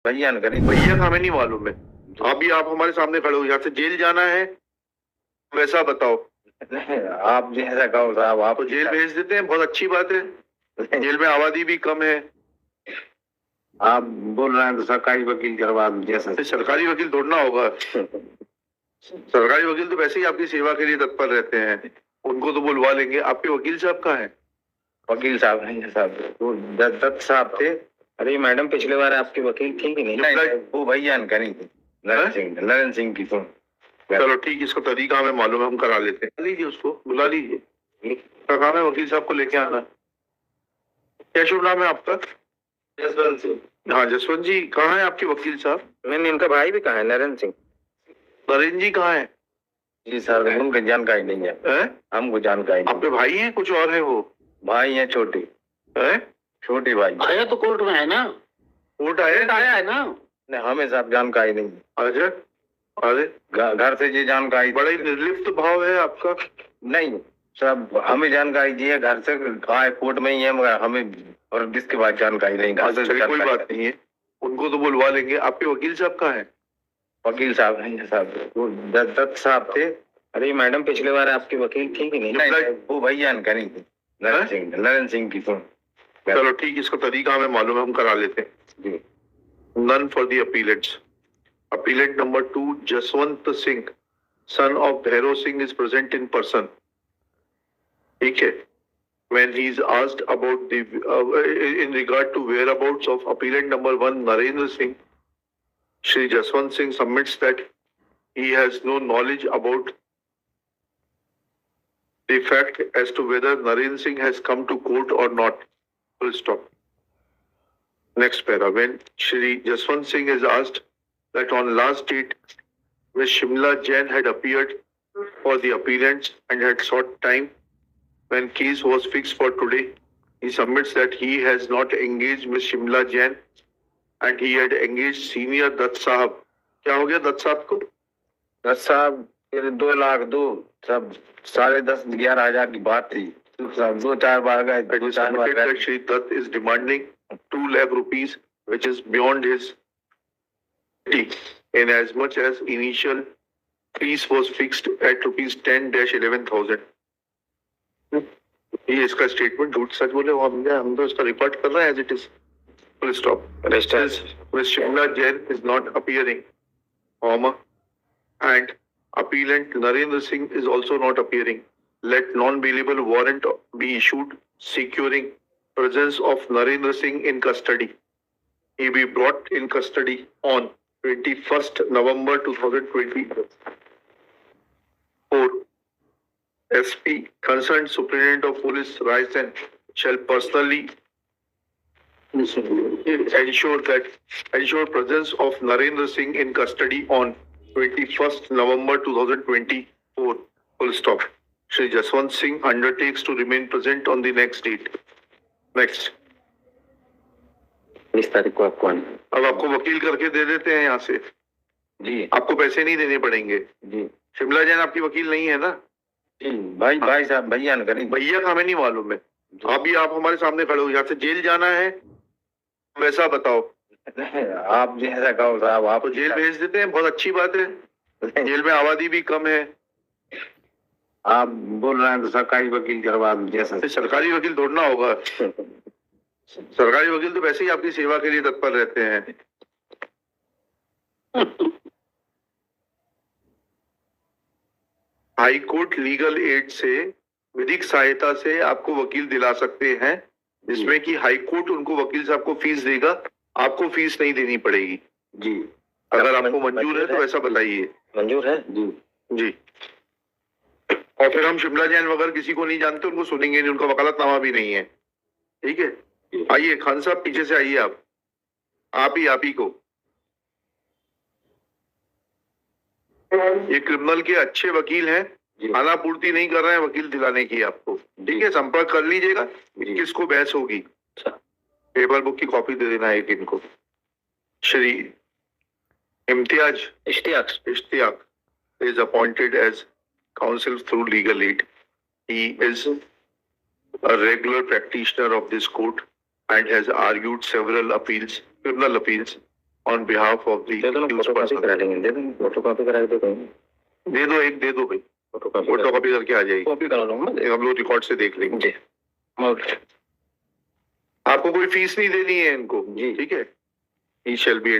भैया न करें। भैया का हमें नहीं मालूम है। अभी आप हमारे सामने खड़े हो, यहाँ से जेल जाना है वैसा बताओ। आप जैसा कहो साहब, आप तो जेल भेज देते हैं, बहुत अच्छी बात है। जेल में आबादी भी कम है। आप बोल रहे हैं तो सरकारी वकील करवा जैसा। सरकारी वकील ढूंढना होगा। सरकारी वकील तो वैसे ही आपकी सेवा के लिए तत्पर रहते हैं, उनको तो बुलवा लेंगे। आपके वकील साहब कहाँ हैं? वकील साहब हैं साहब, वो दत्त साहब थे। अरे मैडम, पिछले बार आपके वकील थे कि नहीं? वो भैया न करें, नरेंद्र सिंह की सुन। चलो ठीक, इसका तरीका हमें मालूम है, हम करा लेते हैं। लीजिए उसको, बुला लीजिए। काम है वकील साहब को लेके आना। क्या शुभ नाम है आपका? जसवंत सिंह। हाँ जसवंत जी, कहाँ है आपके वकील साहब? मैंने, इनका भाई भी कहाँ है, नरेंद्र सिंह। नरेंद्र जी कहाँ है? जी सर, उनको जानकारी नहीं है। हमको जानकारी। आपके भाई हैं कुछ और है? वो भाई हैं, छोटे है, छोटे भाई आया तो कोर्ट में है ना, कोर्ट आया है ना। नहीं, हमें साहब जानकारी नहीं। अच्छा, अरे घर से ये जानकारी। बड़ा ही निर्लिप्त भाव है आपका। नहीं सब हमें जानकारी दी है, घर से कहा है कोर्ट में ही है, मगर हमें और इसके बाद जानकारी नहीं। घर से कोई बात नहीं है, उनको तो बुलवा लेंगे। आपके वकील साहब कहाँ है? वकील साहब हैं साहब, वो दत्त साहब थे। अरे मैडम, पिछले बार आपके वकील थे कि नहीं? वो भैया न करें, नरेंद्र सिंह की सुन। चलो ठीक, इसका तरीका हमें मालूम है, हम करा लेते हैं। None for the appellants. Appellant number 2, Jaswant Singh, son of Bhairav Singh, is present in person. ठीक है। When he is asked about the in regard to whereabouts of appellant number 1, Narendra Singh, Shri Jaswant Singh submits that he has no knowledge about the fact as to whether Narendra Singh has come to court or not. Full stop. Next para. When Shri Jaswant Singh is asked that on last date, Miss Shimla Jain had appeared for the appellants and had sought time when case was fixed for today, he submits that he has not engaged Miss Shimla Jain and he had engaged senior Dutt Sahab. क्या हो गया दत्त साहब को? दत्त साहब 2 लाख दो, सब 10,500-11,000 की बात थी। सब 2-4 बार गए, 2-4 बार गए। Shri Dutt is demanding 2 lakh rupees, which is beyond his duty, in as much as initial fees was fixed at rupees 10-11,000. ये इसका स्टेटमेंट झूठ सच बोले हम तो इसका रिकॉर्ड कर रहे हैं as it is. Full stop. Miss Shimla Jain is not appearing, and appellant Narendra Singh is also not appearing. Let non-bailable warrant be issued securing presence of Narendra Singh in custody. He be brought in custody on 21st November 2024. SP concerned Superintendent of Police Raisen shall personally ensure presence of Narendra Singh in custody on 21st November 2024. Full stop. Shri Jaswant Singh undertakes to remain present on the next date. Next. इस तारीख को आपको आना। अब आपको वकील करके दे देते हैं यहाँ से जी। आपको पैसे नहीं देने पड़ेंगे जी। शिमला जैन आपकी वकील नहीं है ना? जी भाई साहब, भैया न करें। भैया का हमें नहीं मालूम है। अभी आप हमारे सामने खड़े हो, यहाँ से जेल जाना है वैसा बताओ। आप जैसा कहो साहब, आप तो जेल भेज देते हैं, बहुत अच्छी बात है। जेल में आबादी भी कम है। आप बोल रहे हैं तो सरकारी वकील करवा जैसा। सरकारी वकील ढूंढना होगा। सरकारी वकील तो वैसे ही आपकी सेवा के लिए तत्पर रहते हैं। हाई कोर्ट लीगल एड से, विधिक सहायता से आपको वकील दिला सकते हैं, जिसमें कि हाई कोर्ट उनको वकील साहब को फीस देगा, आपको फीस नहीं देनी पड़ेगी। जी। अगर आपको मंजूर है तो ऐसा बताइए। मंजूर है जी। जी। और फिर हम शिमला जैन वगैरह किसी को नहीं जानते, उनको सुनेंगे नहीं, उनका वकालतनामा भी नहीं है। ठीक है, आइए खान साहब पीछे से आइए। आप ही को ये क्रिमिनल के अच्छे वकील हैं, खाना पूर्ति नहीं कर रहे हैं वकील दिलाने की आपको। ठीक है, संपर्क कर लीजिएगा, किसको बहस होगी। पेपर बुक की कॉपी दे देना एक इनको। Shri Ishtiyaq is appointed as counsel through legal aid. He is a regular practitioner of this court and has argued several appeals, criminal appeals, on behalf of the दे दो ना, accused फोटो कॉपी person. करा लेंगे, दे दो photo copy करा के दे दो, दे दो, एक दे दो भाई, फोटो कॉपी फोटो कॉपी करके आ जाएगी, कॉपी करा लूंगा एक हम लोग रिकॉर्ड से देख लेंगे। जी ओके आपको कोई फीस नहीं देनी है इनको, जी। ठीक है? He shall be